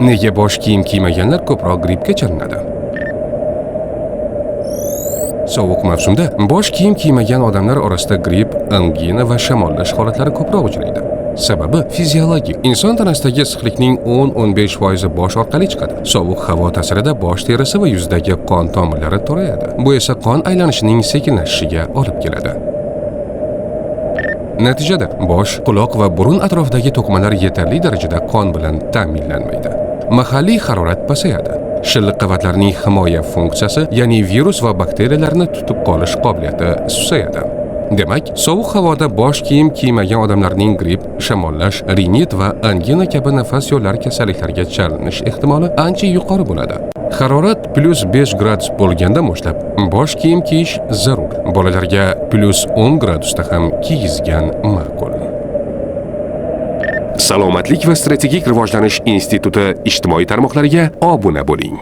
Nega bosh kiyim kiymaganlar ko'proq grippga chalinadi? Sovuq mavsumda bosh kiyim kiymagan odamlar orasida gripp, angina va shamollash holatlari ko'proq uchraydi. Sababi fiziologik. Inson tanasidagi issiqlikning 10-15% bosh orqali chiqadi. Sovuq havo ta'sirida bosh terisi va yuzdagi qon tomirlari torayadi. Bu esa qon aylanishining sekinlashishiga olib keladi. Natijada bosh, quloq va burun atrofidagi to'qimalar yetarli darajada qon bilan ta'minlanmaydi. Mahalliy harorat pasayadi. Shilliq qavatlarning himoya funksiyasi, ya'ni virus va bakteriyalarni tutib qolish qobiliyati susayadi. Demak, sovuq havoda bosh kiyim kiymagan odamlarning gripp, shamollash, rinit va angina kabi nafas yo'llari kasalliklariga chalinish ehtimoli ancha yuqori bo'ladi. Harorat +5 gradus bo'lganda boshlab bosh kiyim kiyish zarur. Bolalarga +10 gradusda ham kiygizgan ma'qul. Salomatlik va strategik rivojlanish instituti ijtimoiy tarmoqlariga obuna bo'ling.